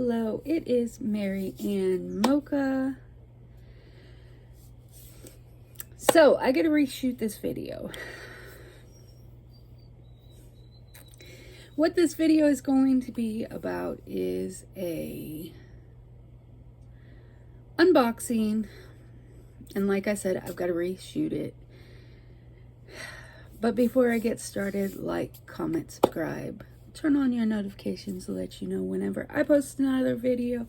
Hello, it is Mary Ann Mocha. So, I gotta reshoot this video. What this video is going to be about is a unboxing. And like I said, I've got to reshoot it. But before I get started, like, comment, subscribe. Turn on your notifications to let you know whenever I post another video.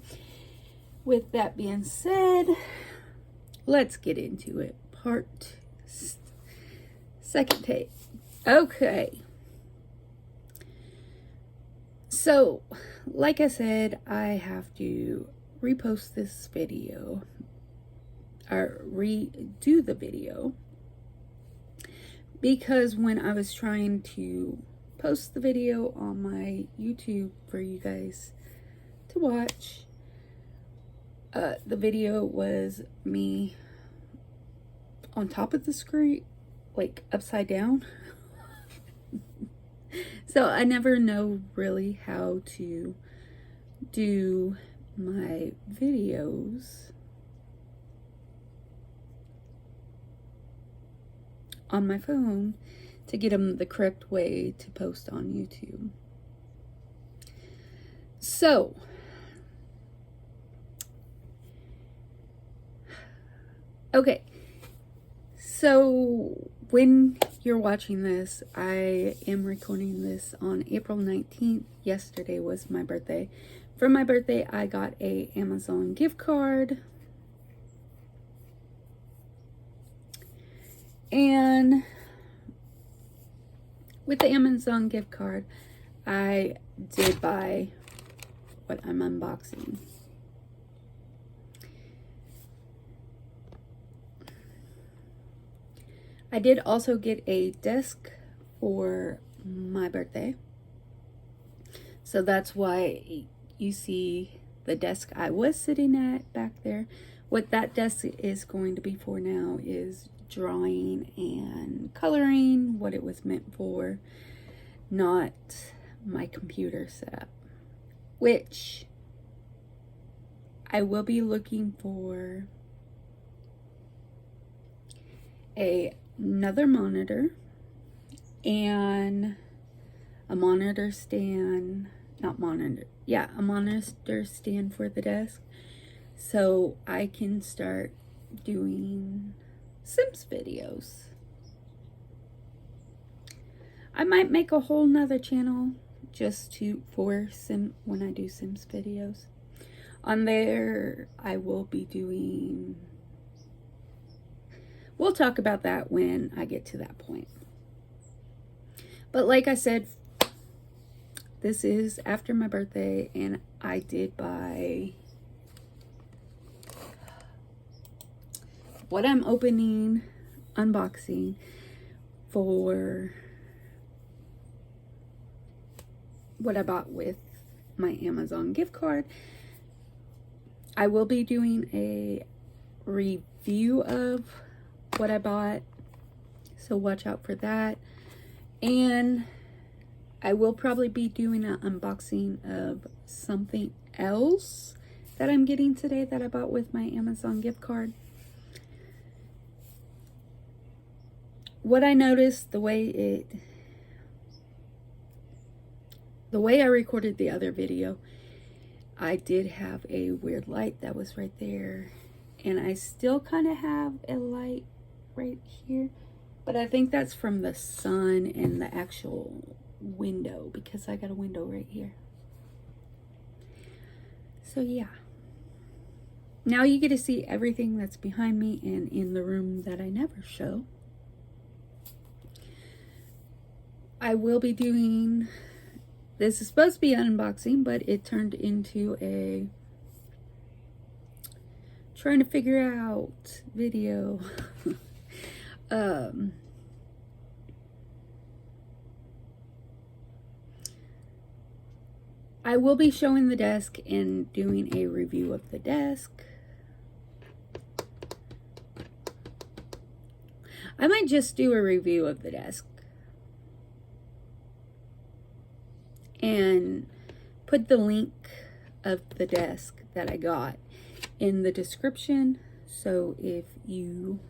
With that being said, let's get into it. Second take. Okay. So, like I said, I have to repost this video, or redo the video, because when I was trying to post the video on my YouTube for you guys to watch, the video was me on top of the screen, like upside down. So I never know really how to do my videos on my phone to get them the correct way to post on YouTube. So, okay. So, when you're watching this, I am recording this on April 19th. Yesterday was my birthday. For my birthday, I got a Amazon gift card. And with the Amazon gift card, I did buy what I'm unboxing. I did also get a desk for my birthday. So that's why you see the desk I was sitting at back there. What that desk is going to be for now is drawing and coloring, what it was meant for, not my computer setup, which I will be looking for another monitor and a monitor stand, a monitor stand for the desk, so I can start doing Sims videos. I might make a whole nother channel just for when I do Sims videos. On there, I will be doing, we'll talk about that when I get to that point. But like I said, this is after my birthday, and I did buy what I'm unboxing for what I bought with my Amazon gift card. I will be doing a review of what I bought, so watch out for that. And I will probably be doing an unboxing of something else that I'm getting today that I bought with my Amazon gift card. What I noticed, the way I recorded the other video, I did have a weird light that was right there, and I still kind of have a light right here, but I think that's from the sun and the actual window, because I got a window right here. So yeah, now you get to see everything that's behind me and in the room that I never show. I will be doing, this is supposed to be an unboxing, but it turned into a trying to figure out video. I will be showing the desk and doing a review of the desk. I might just do a review of the desk and put the link of the desk that I got in the description. So if you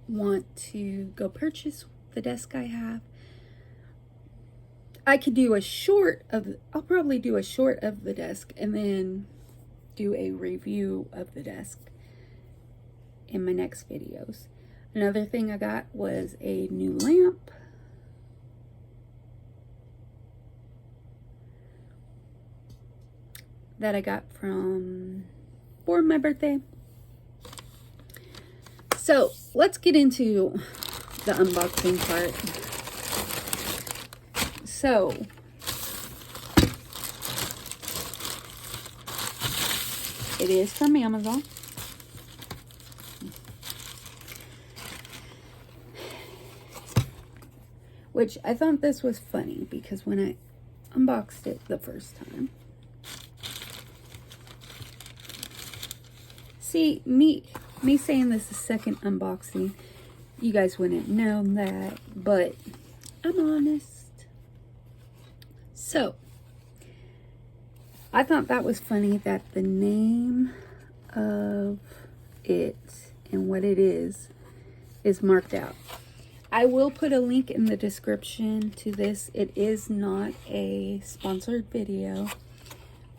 want to go purchase the desk I have, I could do a short of, I'll probably do a short of the desk and then do a review of the desk in my next videos. Another thing I got was a new lamp. That I got for my birthday. So let's get into the unboxing part. So it is from Amazon. Which I thought this was funny because when I unboxed it the first time, see, me saying this is second unboxing, you guys wouldn't know that, but I'm honest. So, I thought that was funny that the name of it and what it is marked out. I will put a link in the description to this. It is not a sponsored video.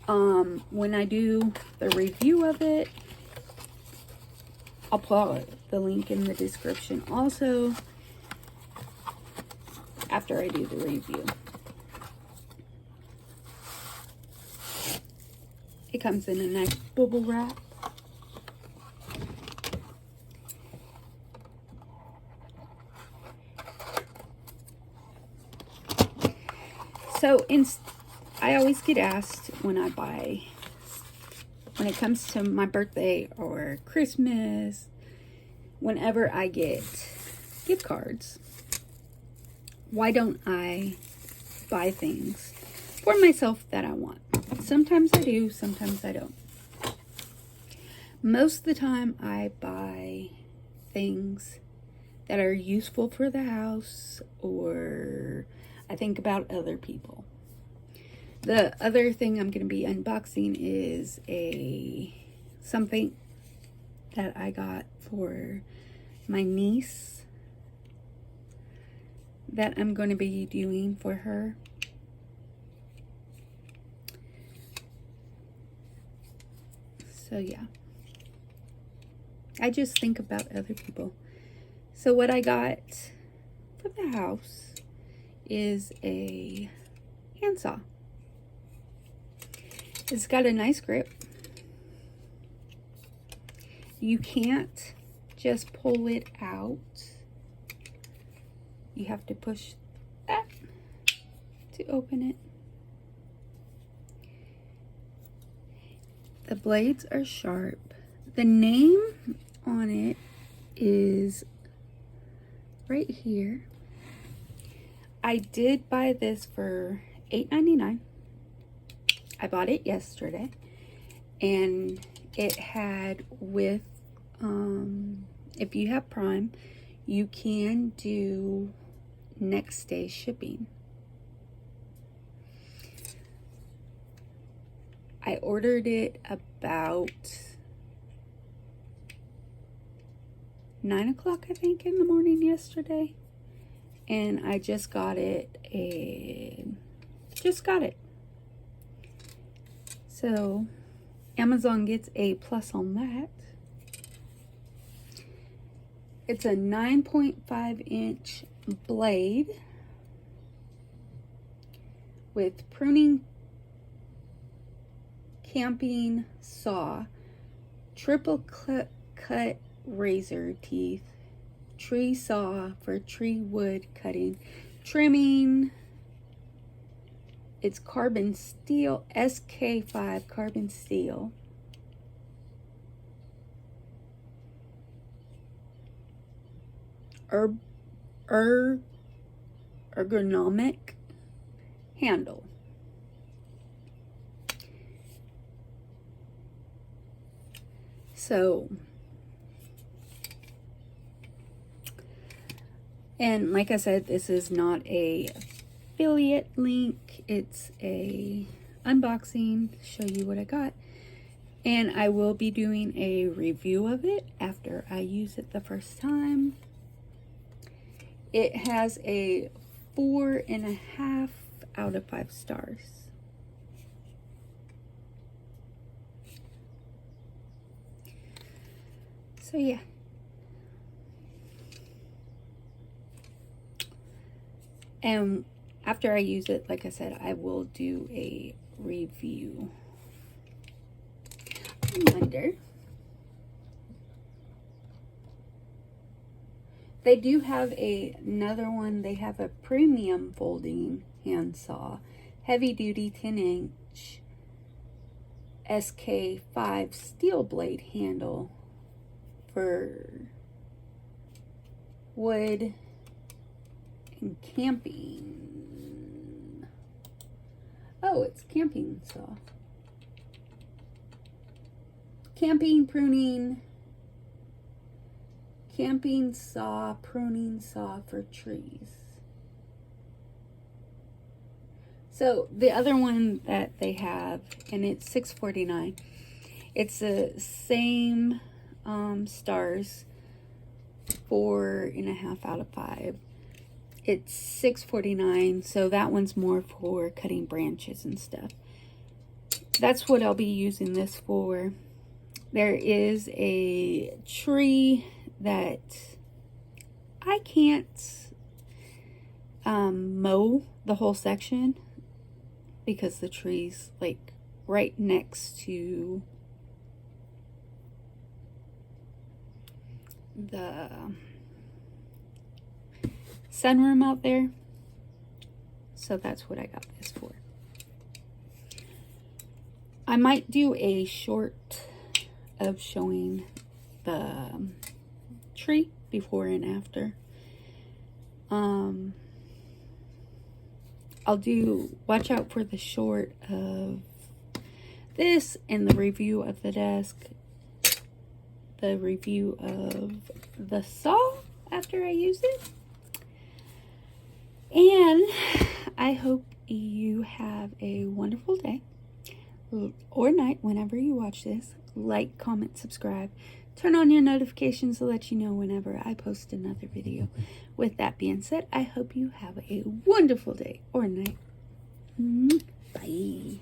When I do the review of it, I'll put the link in the description also after I do the review. It comes in a nice bubble wrap. So I always get asked when I buy, when it comes to my birthday or Christmas, whenever I get gift cards, why don't I buy things for myself that I want? Sometimes I do, sometimes I don't. Most of the time I buy things that are useful for the house, or I think about other people. The other thing I'm going to be unboxing is something that I got for my niece that I'm going to be doing for her. So yeah, I just think about other people. So what I got for the house is a handsaw. It's got a nice grip. You can't just pull it out. You have to push that to open it. The blades are sharp. The name on it is right here. I did buy this for $8.99. I bought it yesterday, and it had with, if you have Prime, you can do next day shipping. I ordered it about 9 o'clock, I think, in the morning yesterday. And I just got it, So, Amazon gets a plus on that. It's a 9.5 inch blade with pruning camping saw, triple cut razor teeth, tree saw for tree wood cutting, trimming. It's carbon steel, SK5 carbon steel. Ergonomic handle. So, and like I said, this is not a affiliate link. It's a unboxing, show you what I got. And I will be doing a review of it after I use it the first time. It has a 4.5 out of 5 stars. So yeah. And after I use it, like I said, I will do a review. I wonder. They do have another one. They have a premium folding handsaw, heavy duty 10-inch SK5 steel blade handle for wood and camping. Oh, it's camping saw. Camping, pruning, camping saw, pruning saw for trees. So the other one that they have, and it's $6.49. It's the same stars, 4.5 out of 5. It's $6.49, so that one's more for cutting branches and stuff. That's what I'll be using this for. There is a tree that I can't mow the whole section because the tree's like right next to the sunroom out there. So that's what I got this for. I might do a short of showing the tree before and after. I'll watch out for the short of this and the review of the desk, the review of the saw after I use it. And I hope you have a wonderful day or night whenever you watch this. Like, comment, subscribe, turn on your notifications to let you know whenever I post another video. With that being said, I hope you have a wonderful day or night. Bye.